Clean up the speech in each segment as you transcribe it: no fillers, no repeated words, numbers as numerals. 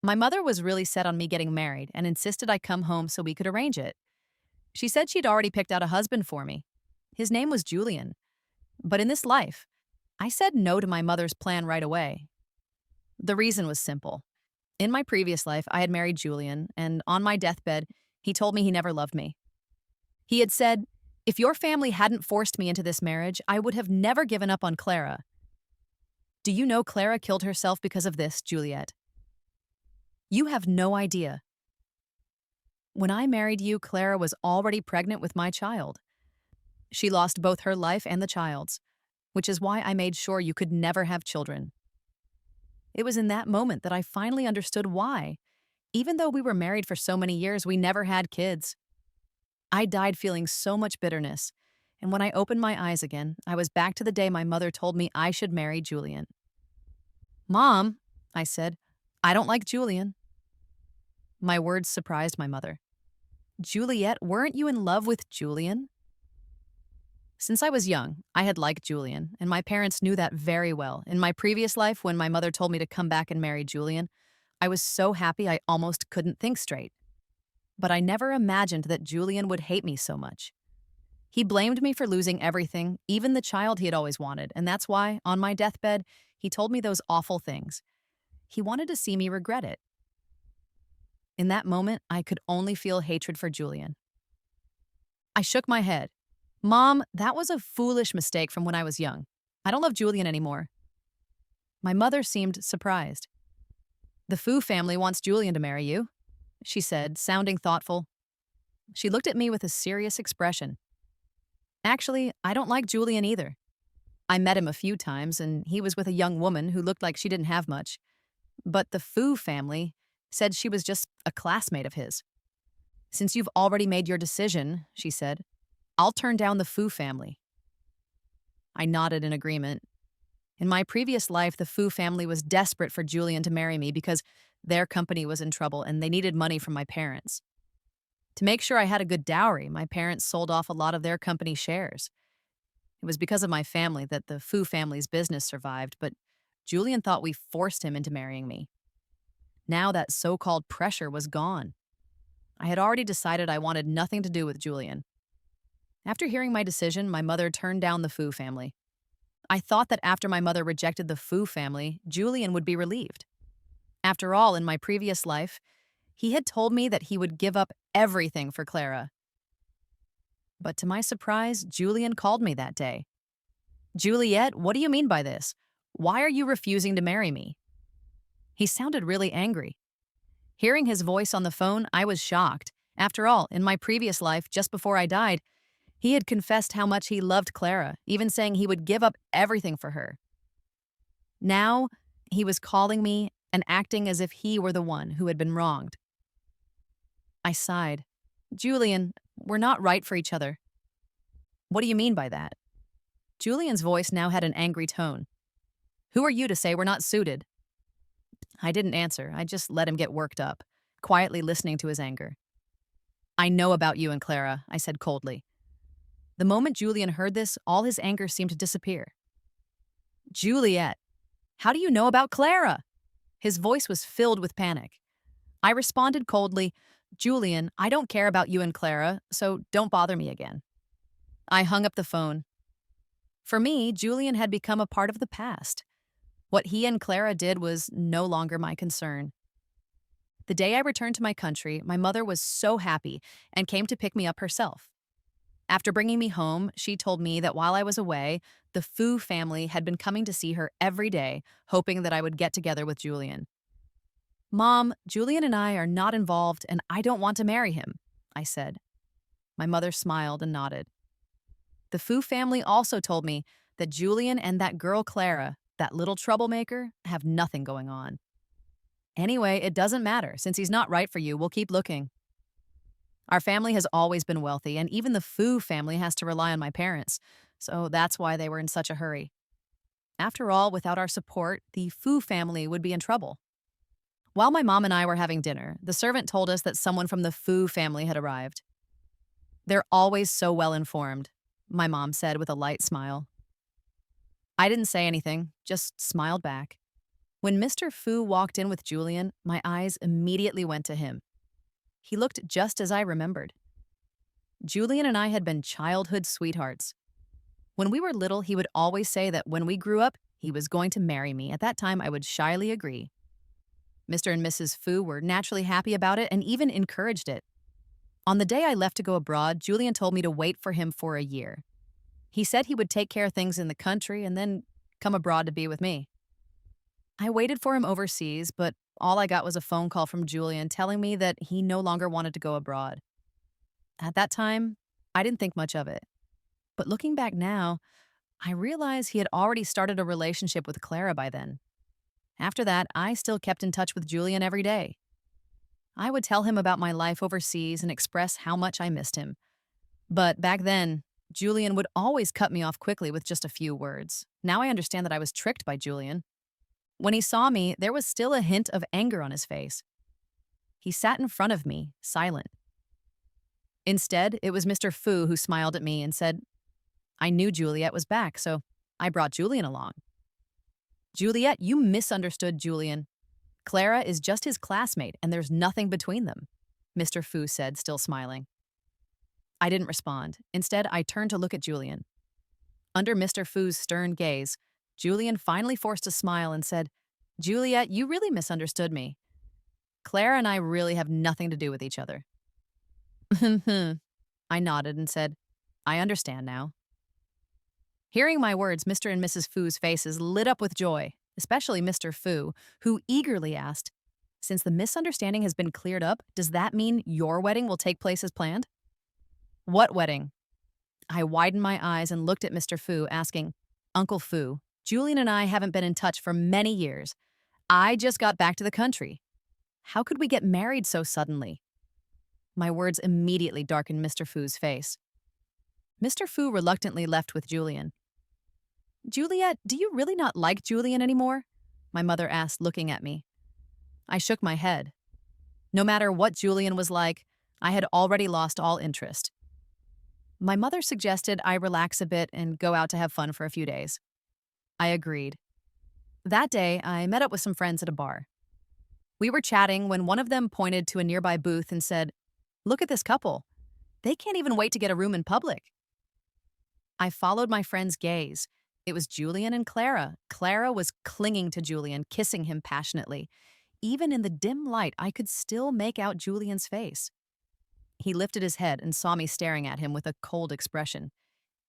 My mother was really set on me getting married and insisted I come home so we could arrange it. She said she'd already picked out a husband for me. His name was Julian. But in this life, I said no to my mother's plan right away. The reason was simple. In my previous life, I had married Julian, and on my deathbed, he told me he never loved me. He had said, "If your family hadn't forced me into this marriage, I would have never given up on Clara." Do you know Clara killed herself because of this, Juliet? You have no idea. When I married you, Clara was already pregnant with my child. She lost both her life and the child's, which is why I made sure you could never have children. It was in that moment that I finally understood why. Even though we were married for so many years, we never had kids. I died feeling so much bitterness, and when I opened my eyes again, I was back to the day my mother told me I should marry Julian. "Mom," I said, "I don't like Julian." My words surprised my mother. "Juliet, weren't you in love with Julian?" Since I was young, I had liked Julian, and my parents knew that very well. In my previous life, when my mother told me to come back and marry Julian, I was so happy I almost couldn't think straight. But I never imagined that Julian would hate me so much. He blamed me for losing everything, even the child he had always wanted, and that's why, on my deathbed, he told me those awful things. He wanted to see me regret it. In that moment, I could only feel hatred for Julian. I shook my head. "Mom, that was a foolish mistake from when I was young. I don't love Julian anymore." My mother seemed surprised. "The Fu family wants Julian to marry you," she said, sounding thoughtful. She looked at me with a serious expression. "Actually, I don't like Julian either. I met him a few times, and he was with a young woman who looked like she didn't have much. But the Fu family said she was just a classmate of his. Since you've already made your decision," she said, "I'll turn down the Fu family." I nodded in agreement. In my previous life, the Fu family was desperate for Julian to marry me because their company was in trouble and they needed money from my parents. To make sure I had a good dowry, my parents sold off a lot of their company shares. It was because of my family that the Fu family's business survived, but Julian thought we forced him into marrying me. Now that so-called pressure was gone. I had already decided I wanted nothing to do with Julian. After hearing my decision, my mother turned down the Fu family. I thought that after my mother rejected the Fu family, Julian would be relieved. After all, in my previous life, he had told me that he would give up everything for Clara. But to my surprise, Julian called me that day. "Juliet, what do you mean by this? Why are you refusing to marry me?" He sounded really angry. Hearing his voice on the phone, I was shocked. After all, in my previous life, just before I died, he had confessed how much he loved Clara, even saying he would give up everything for her. Now, he was calling me and acting as if he were the one who had been wronged. I sighed. "Julian, we're not right for each other." "What do you mean by that?" Julian's voice now had an angry tone. "Who are you to say we're not suited?" I didn't answer. I just let him get worked up, quietly listening to his anger. "I know about you and Clara," I said coldly. The moment Julian heard this, all his anger seemed to disappear. "Juliet, how do you know about Clara?" His voice was filled with panic. I responded coldly, "Julian, I don't care about you and Clara, so don't bother me again." I hung up the phone. For me, Julian had become a part of the past. What he and Clara did was no longer my concern. The day I returned to my country, my mother was so happy and came to pick me up herself. After bringing me home, she told me that while I was away, the Fu family had been coming to see her every day, hoping that I would get together with Julian. "Mom, Julian and I are not involved, and I don't want to marry him," I said. My mother smiled and nodded. The Fu family also told me that Julian and that girl Clara, that little troublemaker, have nothing going on. "Anyway, it doesn't matter. Since he's not right for you, we'll keep looking." Our family has always been wealthy, and even the Fu family has to rely on my parents, so that's why they were in such a hurry. After all, without our support, the Fu family would be in trouble. While my mom and I were having dinner, the servant told us that someone from the Fu family had arrived. "They're always so well informed," my mom said with a light smile. I didn't say anything, just smiled back. When Mr. Fu walked in with Julian, my eyes immediately went to him. He looked just as I remembered. Julian and I had been childhood sweethearts. When we were little, he would always say that when we grew up, he was going to marry me. At that time, I would shyly agree. Mr. and Mrs. Fu were naturally happy about it and even encouraged it. On the day I left to go abroad, Julian told me to wait for him for a year. He said he would take care of things in the country and then come abroad to be with me. I waited for him overseas, but all I got was a phone call from Julian telling me that he no longer wanted to go abroad. At that time, I didn't think much of it. But looking back now, I realize he had already started a relationship with Clara by then. After that, I still kept in touch with Julian every day. I would tell him about my life overseas and express how much I missed him. But back then, Julian would always cut me off quickly with just a few words. Now I understand that I was tricked by Julian. When he saw me, there was still a hint of anger on his face. He sat in front of me, silent. Instead, it was Mr. Fu who smiled at me and said, I knew Juliet was back, so I brought Julian along. Juliet, you misunderstood Julian. Clara is just his classmate, and there's nothing between them, Mr. Fu said, still smiling. I didn't respond. Instead, I turned to look at Julian. Under Mr. Fu's stern gaze, Julian finally forced a smile and said, Juliet, you really misunderstood me. Clara and I really have nothing to do with each other. I nodded and said, I understand now. Hearing my words, Mr. and Mrs. Fu's faces lit up with joy, especially Mr. Fu, who eagerly asked, since the misunderstanding has been cleared up, does that mean your wedding will take place as planned? What wedding? I widened my eyes and looked at Mr. Fu, asking, Uncle Fu, Julian and I haven't been in touch for many years. I just got back to the country. How could we get married so suddenly? My words immediately darkened Mr. Fu's face. Mr. Fu reluctantly left with Julian. Juliet, do you really not like Julian anymore? My mother asked, looking at me. I shook my head. No matter what Julian was like, I had already lost all interest. My mother suggested I relax a bit and go out to have fun for a few days. I agreed. That day, I met up with some friends at a bar. We were chatting when one of them pointed to a nearby booth and said, Look at this couple. They can't even wait to get a room in public. I followed my friend's gaze. It was Julian and Clara. Clara was clinging to Julian, kissing him passionately. Even in the dim light, I could still make out Julian's face. He lifted his head and saw me staring at him with a cold expression.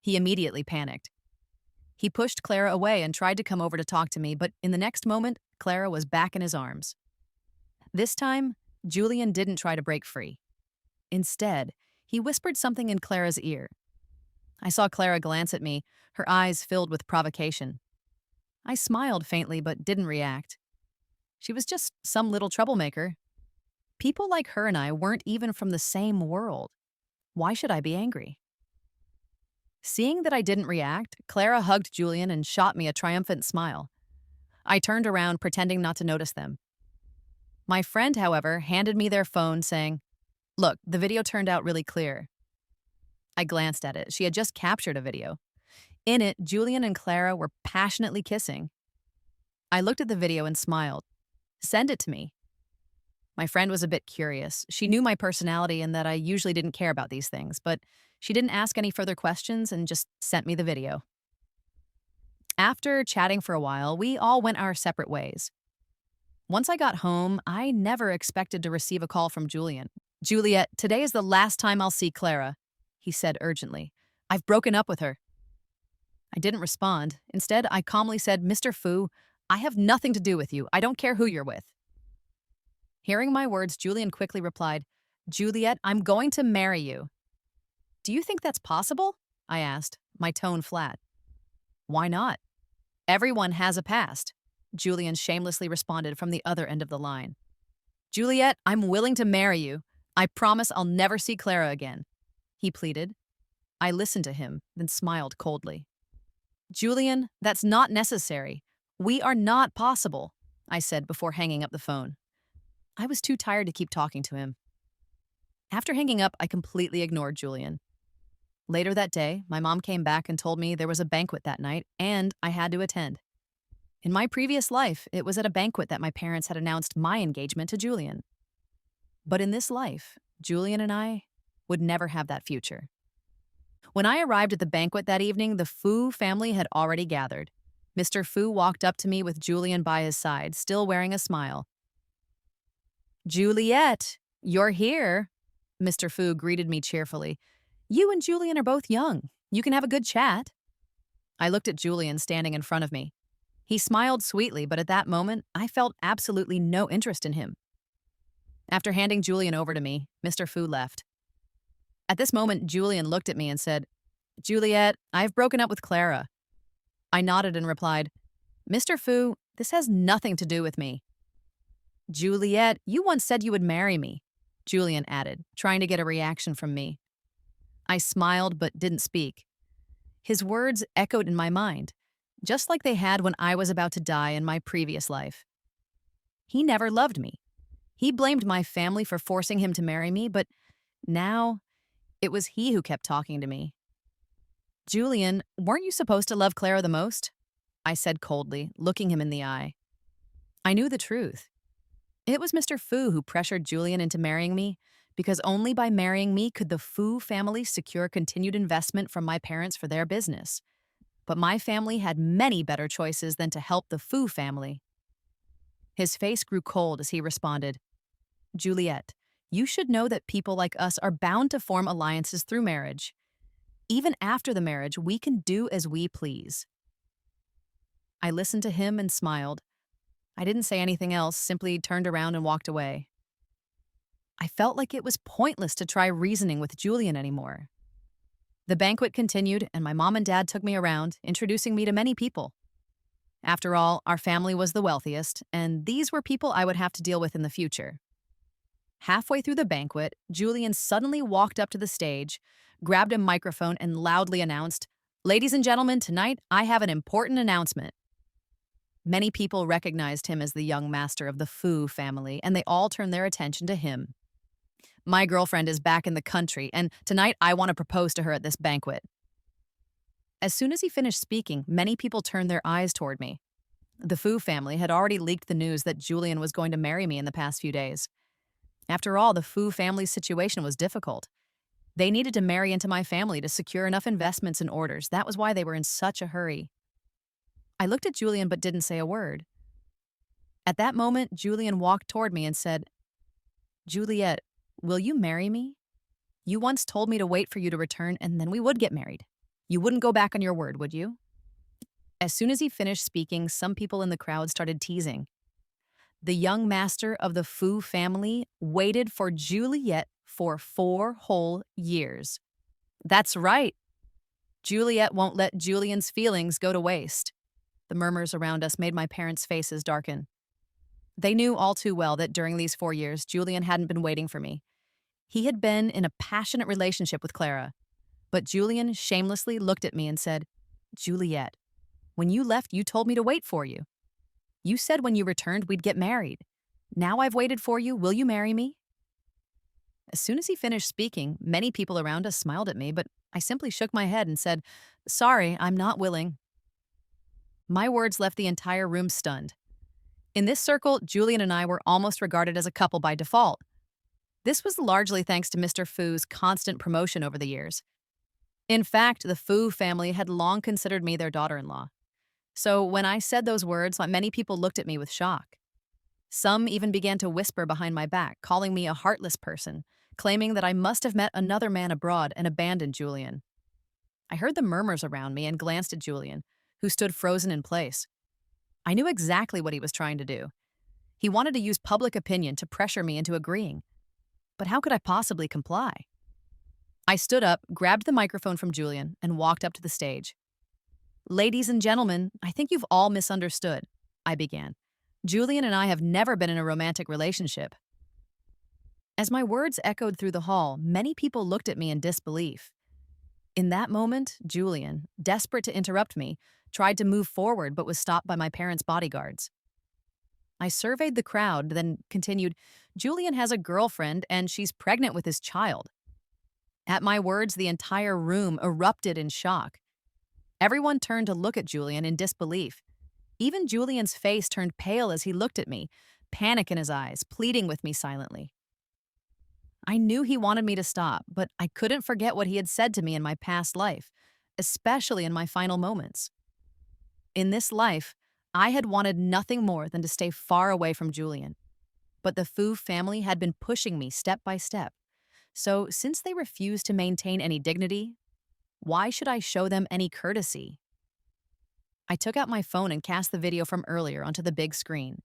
He immediately panicked. He pushed Clara away and tried to come over to talk to me, but in the next moment, Clara was back in his arms. This time, Julian didn't try to break free. Instead, he whispered something in Clara's ear. I saw Clara glance at me, her eyes filled with provocation. I smiled faintly but didn't react. She was just some little troublemaker. People like her and I weren't even from the same world. Why should I be angry? Seeing that I didn't react, Clara hugged Julian and shot me a triumphant smile. I turned around, pretending not to notice them. My friend, however, handed me their phone, saying, Look, the video turned out really clear. I glanced at it. She had just captured a video. In it, Julian and Clara were passionately kissing. I looked at the video and smiled. Send it to me. My friend was a bit curious. She knew my personality and that I usually didn't care about these things, but she didn't ask any further questions and just sent me the video. After chatting for a while, we all went our separate ways. Once I got home, I never expected to receive a call from Julian. Juliet, today is the last time I'll see Clara, he said urgently. I've broken up with her. I didn't respond. Instead, I calmly said, Mr. Fu, I have nothing to do with you. I don't care who you're with. Hearing my words, Julian quickly replied, Juliet, I'm going to marry you. Do you think that's possible? I asked, my tone flat. Why not? Everyone has a past, Julian shamelessly responded from the other end of the line. Juliet, I'm willing to marry you. I promise I'll never see Clara again, he pleaded. I listened to him, then smiled coldly. Julian, that's not necessary. We are not possible, I said before hanging up the phone. I was too tired to keep talking to him. After hanging up, I completely ignored Julian. Later that day, my mom came back and told me there was a banquet that night and I had to attend. In my previous life, it was at a banquet that my parents had announced my engagement to Julian. But in this life, Julian and I would never have that future. When I arrived at the banquet that evening, the Fu family had already gathered. Mr. Fu walked up to me with Julian by his side, still wearing a smile. Juliet, you're here. Mr. Fu greeted me cheerfully. You and Julian are both young. You can have a good chat. I looked at Julian standing in front of me. He smiled sweetly, but at that moment, I felt absolutely no interest in him. After handing Julian over to me, Mr. Fu left. At this moment, Julian looked at me and said, Juliet, I've broken up with Clara. I nodded and replied, Mr. Fu, this has nothing to do with me. Juliet, you once said you would marry me, Julian added, trying to get a reaction from me. I smiled but didn't speak. His words echoed in my mind, just like they had when I was about to die in my previous life. He never loved me. He blamed my family for forcing him to marry me, but now it was he who kept talking to me. Julian, weren't you supposed to love Clara the most? I said coldly, looking him in the eye. I knew the truth. It was Mr. Fu who pressured Julian into marrying me, because only by marrying me could the Fu family secure continued investment from my parents for their business. But my family had many better choices than to help the Fu family. His face grew cold as he responded, Juliet, you should know that people like us are bound to form alliances through marriage. Even after the marriage, we can do as we please. I listened to him and smiled. I didn't say anything else, simply turned around and walked away. I felt like it was pointless to try reasoning with Julian anymore. The banquet continued, and my mom and dad took me around, introducing me to many people. After all, our family was the wealthiest, and these were people I would have to deal with in the future. Halfway through the banquet, Julian suddenly walked up to the stage, grabbed a microphone, and loudly announced, Ladies and gentlemen, tonight I have an important announcement. Many people recognized him as the young master of the Fu family, and they all turned their attention to him. My girlfriend is back in the country, and tonight I want to propose to her at this banquet. As soon as he finished speaking, many people turned their eyes toward me. The Fu family had already leaked the news that Julian was going to marry me in the past few days. After all, the Fu family's situation was difficult. They needed to marry into my family to secure enough investments and orders. That was why they were in such a hurry. I looked at Julian but didn't say a word. At that moment, Julian walked toward me and said, Juliet, will you marry me? You once told me to wait for you to return and then we would get married. You wouldn't go back on your word, would you? As soon as he finished speaking, some people in the crowd started teasing. The young master of the Fu family waited for Juliet for 4 whole years. That's right. Juliet won't let Julian's feelings go to waste. The murmurs around us made my parents' faces darken. They knew all too well that during these 4 years, Julian hadn't been waiting for me. He had been in a passionate relationship with Clara. But Julian shamelessly looked at me and said, Juliet, when you left, you told me to wait for you. You said when you returned, we'd get married. Now I've waited for you. Will you marry me? As soon as he finished speaking, many people around us smiled at me, but I simply shook my head and said, Sorry, I'm not willing. My words left the entire room stunned. In this circle, Julian and I were almost regarded as a couple by default. This was largely thanks to Mr. Fu's constant promotion over the years. In fact, the Fu family had long considered me their daughter-in-law. So when I said those words, many people looked at me with shock. Some even began to whisper behind my back, calling me a heartless person, claiming that I must have met another man abroad and abandoned Julian. I heard the murmurs around me and glanced at Julian, who stood frozen in place. I knew exactly what he was trying to do. He wanted to use public opinion to pressure me into agreeing. But how could I possibly comply? I stood up, grabbed the microphone from Julian, and walked up to the stage. Ladies and gentlemen, I think you've all misunderstood, I began. Julian and I have never been in a romantic relationship. As my words echoed through the hall, many people looked at me in disbelief. In that moment, Julian, desperate to interrupt me, tried to move forward but was stopped by my parents' bodyguards. I surveyed the crowd, then continued, Julian has a girlfriend and she's pregnant with his child. At my words, the entire room erupted in shock. Everyone turned to look at Julian in disbelief. Even Julian's face turned pale as he looked at me, panic in his eyes, pleading with me silently. I knew he wanted me to stop, but I couldn't forget what he had said to me in my past life, especially in my final moments. In this life, I had wanted nothing more than to stay far away from Julian, but the Fu family had been pushing me step by step. So, since they refused to maintain any dignity, why should I show them any courtesy? I took out my phone and cast the video from earlier onto the big screen.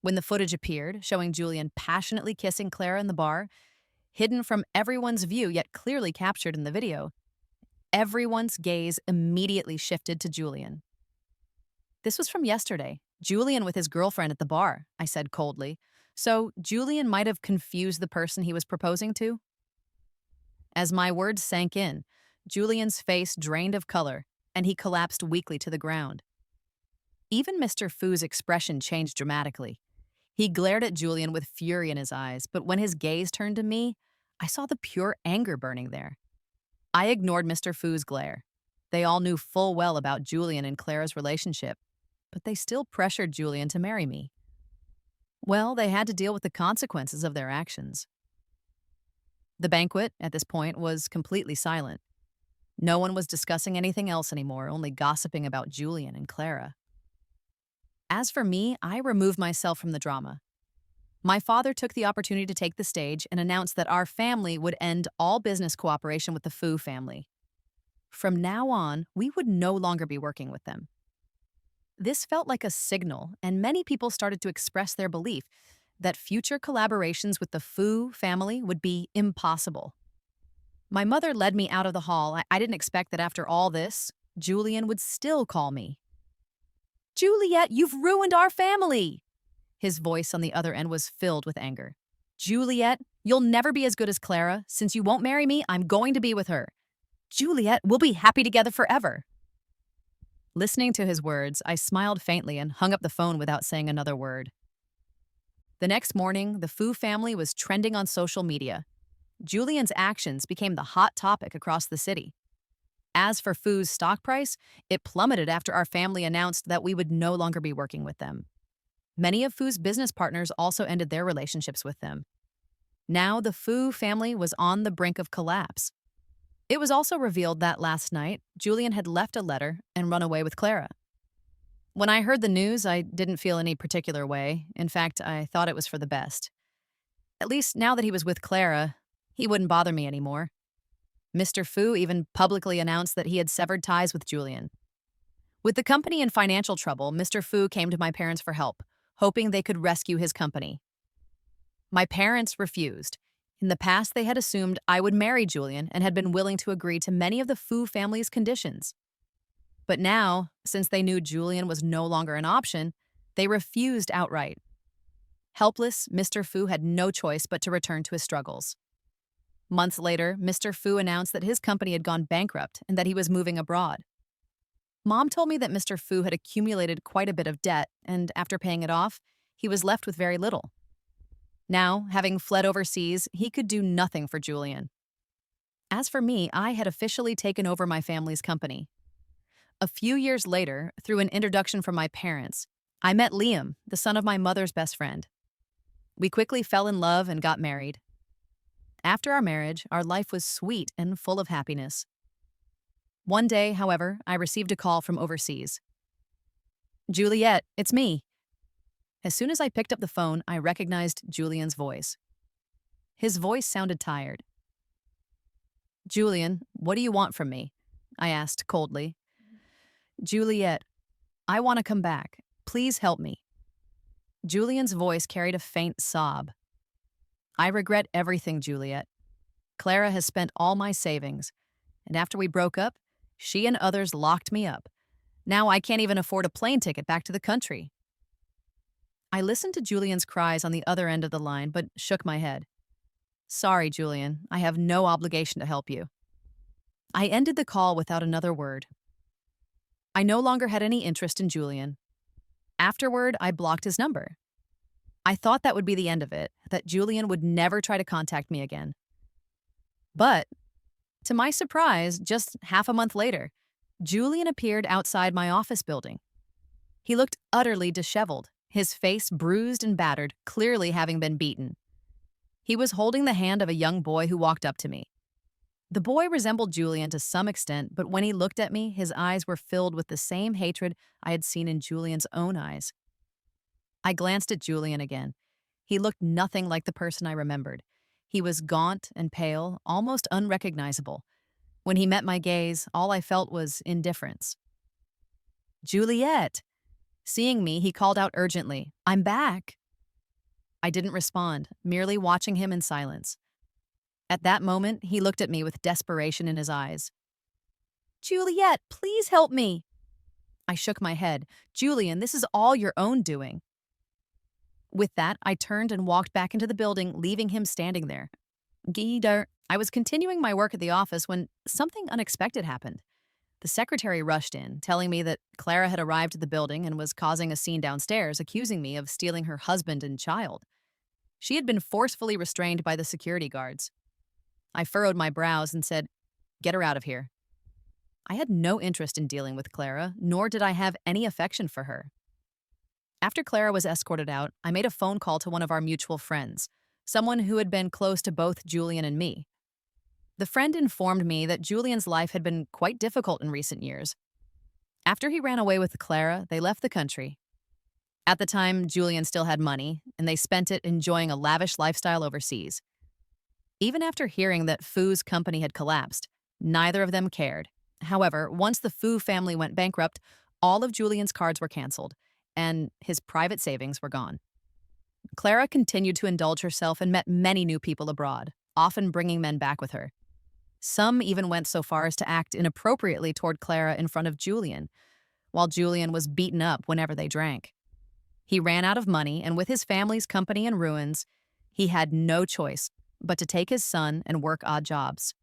When the footage appeared, showing Julian passionately kissing Clara in the bar, hidden from everyone's view yet clearly captured in the video, everyone's gaze immediately shifted to Julian. This was from yesterday. Julian with his girlfriend at the bar, I said coldly. So Julian might have confused the person he was proposing to? As my words sank in, Julian's face drained of color, and he collapsed weakly to the ground. Even Mr. Fu's expression changed dramatically. He glared at Julian with fury in his eyes, but when his gaze turned to me, I saw the pure anger burning there. I ignored Mr. Fu's glare. They all knew full well about Julian and Clara's relationship, but they still pressured Julian to marry me. Well, they had to deal with the consequences of their actions. The banquet, at this point, was completely silent. No one was discussing anything else anymore, only gossiping about Julian and Clara. As for me, I removed myself from the drama. My father took the opportunity to take the stage and announce that our family would end all business cooperation with the Fu family. From now on, we would no longer be working with them. This felt like a signal, and many people started to express their belief that future collaborations with the Fu family would be impossible. My mother led me out of the hall. I didn't expect that after all this, Julian would still call me. "Juliet, you've ruined our family!" His voice on the other end was filled with anger. "Juliet, you'll never be as good as Clara. Since you won't marry me, I'm going to be with her. Juliet, we'll be happy together forever." Listening to his words, I smiled faintly and hung up the phone without saying another word. The next morning, the Fu family was trending on social media. Julian's actions became the hot topic across the city. As for Fu's stock price, it plummeted after our family announced that we would no longer be working with them. Many of Fu's business partners also ended their relationships with them. Now the Fu family was on the brink of collapse. It was also revealed that last night, Julian had left a letter and run away with Clara. When I heard the news, I didn't feel any particular way. In fact, I thought it was for the best. At least now that he was with Clara, he wouldn't bother me anymore. Mr. Fu even publicly announced that he had severed ties with Julian. With the company in financial trouble, Mr. Fu came to my parents for help, hoping they could rescue his company. My parents refused. In the past, they had assumed I would marry Julian and had been willing to agree to many of the Fu family's conditions. But now, since they knew Julian was no longer an option, they refused outright. Helpless, Mr. Fu had no choice but to return to his struggles. Months later, Mr. Fu announced that his company had gone bankrupt and that he was moving abroad. Mom told me that Mr. Fu had accumulated quite a bit of debt, and after paying it off, he was left with very little. Now, having fled overseas, he could do nothing for Julian. As for me, I had officially taken over my family's company. A few years later, through an introduction from my parents, I met Liam, the son of my mother's best friend. We quickly fell in love and got married. After our marriage, our life was sweet and full of happiness. One day, however, I received a call from overseas. "Juliet, it's me." As soon as I picked up the phone, I recognized Julian's voice. His voice sounded tired. "Julian, what do you want from me?" I asked coldly. "Juliet, I want to come back. Please help me." Julian's voice carried a faint sob. "I regret everything, Juliet. Clara has spent all my savings, and after we broke up, she and others locked me up. Now I can't even afford a plane ticket back to the country." I listened to Julian's cries on the other end of the line, but shook my head. "Sorry, Julian, I have no obligation to help you." I ended the call without another word. I no longer had any interest in Julian. Afterward, I blocked his number. I thought that would be the end of it, that Julian would never try to contact me again. But, to my surprise, just half a month later, Julian appeared outside my office building. He looked utterly disheveled, his face bruised and battered, clearly having been beaten. He was holding the hand of a young boy who walked up to me. The boy resembled Julian to some extent, but when he looked at me, his eyes were filled with the same hatred I had seen in Julian's own eyes. I glanced at Julian again. He looked nothing like the person I remembered. He was gaunt and pale, almost unrecognizable. When he met my gaze, all I felt was indifference. "Juliet!" Seeing me, he called out urgently, "I'm back!" I didn't respond, merely watching him in silence. At that moment, he looked at me with desperation in his eyes. "Juliet, please help me!" I shook my head. "Julian, this is all your own doing." With that, I turned and walked back into the building, leaving him standing there. Gider. I was continuing my work at the office when something unexpected happened. The secretary rushed in, telling me that Clara had arrived at the building and was causing a scene downstairs, accusing me of stealing her husband and child. She had been forcefully restrained by the security guards. I furrowed my brows and said, "Get her out of here." I had no interest in dealing with Clara, nor did I have any affection for her. After Clara was escorted out, I made a phone call to one of our mutual friends, someone who had been close to both Julian and me. The friend informed me that Julian's life had been quite difficult in recent years. After he ran away with Clara, they left the country. At the time, Julian still had money, and they spent it enjoying a lavish lifestyle overseas. Even after hearing that Fu's company had collapsed, neither of them cared. However, once the Fu family went bankrupt, all of Julian's cards were canceled, and his private savings were gone. Clara continued to indulge herself and met many new people abroad, often bringing men back with her. Some even went so far as to act inappropriately toward Clara in front of Julian, while Julian was beaten up whenever they drank. He ran out of money, and with his family's company in ruins, he had no choice but to take his son and work odd jobs.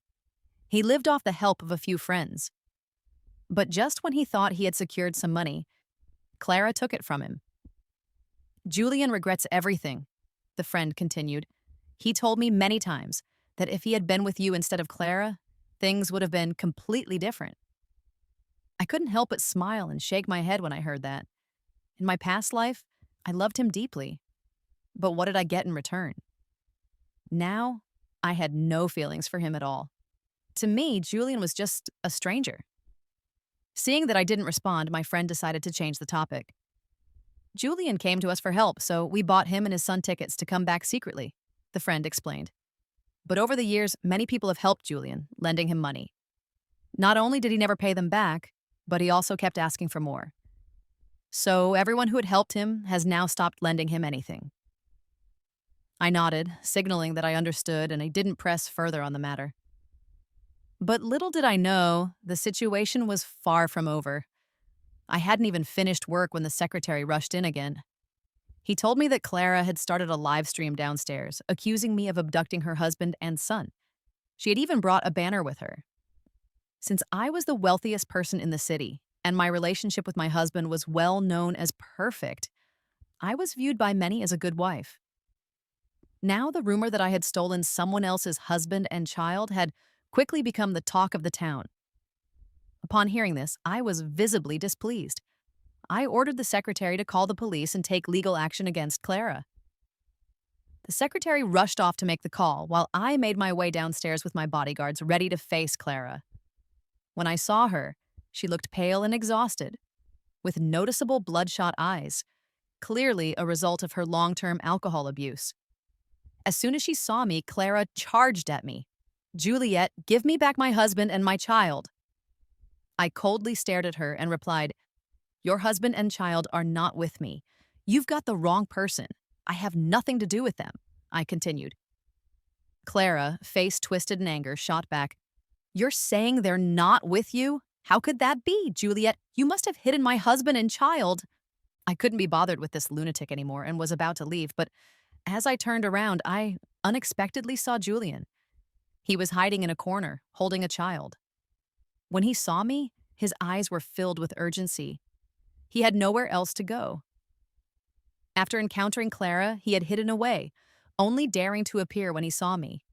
He lived off the help of a few friends. But just when he thought he had secured some money, Clara took it from him. "Julian regrets everything," the friend continued. "He told me many times that if he had been with you instead of Clara, things would have been completely different." I couldn't help but smile and shake my head when I heard that. In my past life, I loved him deeply. But what did I get in return? Now, I had no feelings for him at all. To me, Julian was just a stranger. Seeing that I didn't respond, my friend decided to change the topic. "Julian came to us for help, so we bought him and his son tickets to come back secretly," the friend explained. "But over the years, many people have helped Julian, lending him money. Not only did he never pay them back, but he also kept asking for more. So everyone who had helped him has now stopped lending him anything." I nodded, signaling that I understood, and I didn't press further on the matter. But little did I know, the situation was far from over. I hadn't even finished work when the secretary rushed in again. He told me that Clara had started a live stream downstairs, accusing me of abducting her husband and son. She had even brought a banner with her. Since I was the wealthiest person in the city, and my relationship with my husband was well known as perfect, I was viewed by many as a good wife. Now the rumor that I had stolen someone else's husband and child had quickly become the talk of the town. Upon hearing this, I was visibly displeased. I ordered the secretary to call the police and take legal action against Clara. The secretary rushed off to make the call, while I made my way downstairs with my bodyguards ready to face Clara. When I saw her, she looked pale and exhausted, with noticeable bloodshot eyes, clearly a result of her long-term alcohol abuse. As soon as she saw me, Clara charged at me. "Juliet, give me back my husband and my child." I coldly stared at her and replied, "Your husband and child are not with me. You've got the wrong person. I have nothing to do with them," I continued. Clara, face twisted in anger, shot back, "You're saying they're not with you? How could that be, Juliet? You must have hidden my husband and child." I couldn't be bothered with this lunatic anymore and was about to leave, but as I turned around, I unexpectedly saw Julian. He was hiding in a corner, holding a child. When he saw me, his eyes were filled with urgency. He had nowhere else to go. After encountering Clara, he had hidden away, only daring to appear when he saw me.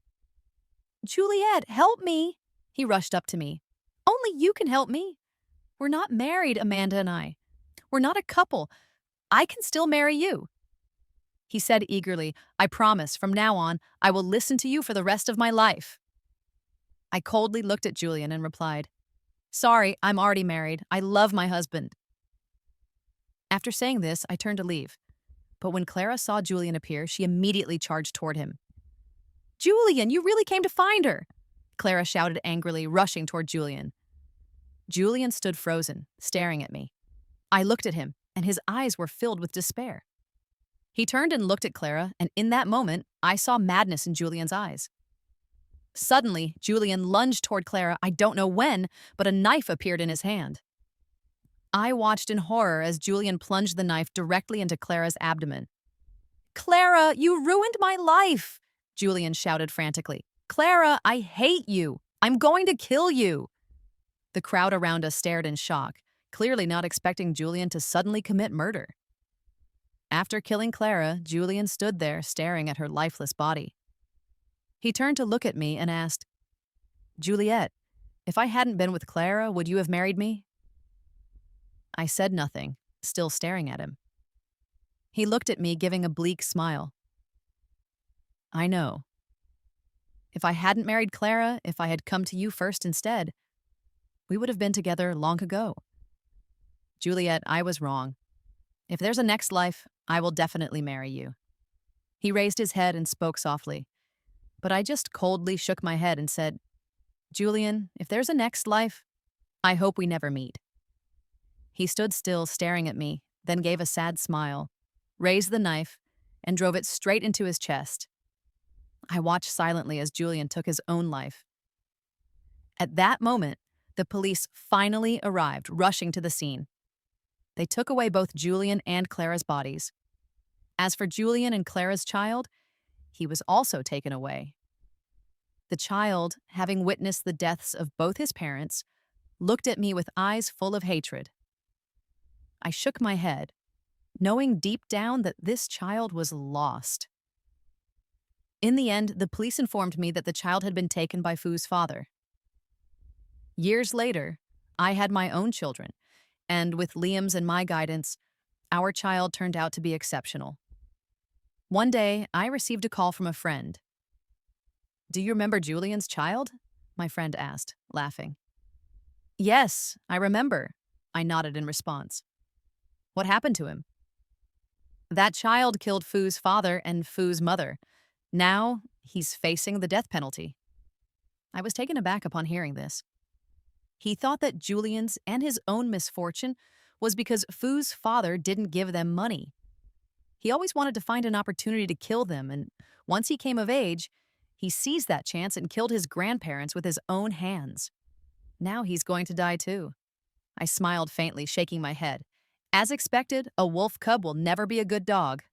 "Juliet, help me!" He rushed up to me. "Only you can help me. We're not married, Amanda and I. We're not a couple. I can still marry you. He said eagerly, I promise, from now on, I will listen to you for the rest of my life. I coldly looked at Julian and replied, Sorry, I'm already married. I love my husband. After saying this, I turned to leave. But when Clara saw Julian appear, she immediately charged toward him. Julian, you really came to find her! Clara shouted angrily, rushing toward Julian. Julian stood frozen, staring at me. I looked at him, and his eyes were filled with despair. He turned and looked at Clara, and in that moment, I saw madness in Julian's eyes. Suddenly, Julian lunged toward Clara, I don't know when, but a knife appeared in his hand. I watched in horror as Julian plunged the knife directly into Clara's abdomen. Clara, you ruined my life! Julian shouted frantically. Clara, I hate you! I'm going to kill you! The crowd around us stared in shock, clearly not expecting Julian to suddenly commit murder. After killing Clara, Julian stood there staring at her lifeless body. He turned to look at me and asked, Juliet, if I hadn't been with Clara, would you have married me? I said nothing, still staring at him. He looked at me, giving a bleak smile. I know. If I hadn't married Clara, if I had come to you first instead, we would have been together long ago. Juliet, I was wrong. If there's a next life, I will definitely marry you. He raised his head and spoke softly, but I just coldly shook my head and said, Julian, if there's a next life, I hope we never meet. He stood still, staring at me, then gave a sad smile, raised the knife, and drove it straight into his chest. I watched silently as Julian took his own life. At that moment, the police finally arrived, rushing to the scene. They took away both Julian and Clara's bodies. As for Julian and Clara's child, he was also taken away. The child, having witnessed the deaths of both his parents, looked at me with eyes full of hatred. I shook my head, knowing deep down that this child was lost. In the end, the police informed me that the child had been taken by Fu's father. Years later, I had my own children, and with Liam's and my guidance, our child turned out to be exceptional. One day, I received a call from a friend. Do you remember Julian's child? My friend asked, laughing. Yes, I remember, I nodded in response. What happened to him? That child killed Fu's father and Fu's mother. Now, he's facing the death penalty. I was taken aback upon hearing this. He thought that Julian's and his own misfortune was because Fu's father didn't give them money. He always wanted to find an opportunity to kill them, and once he came of age, he seized that chance and killed his grandparents with his own hands. Now he's going to die too. I smiled faintly, shaking my head. As expected, a wolf cub will never be a good dog.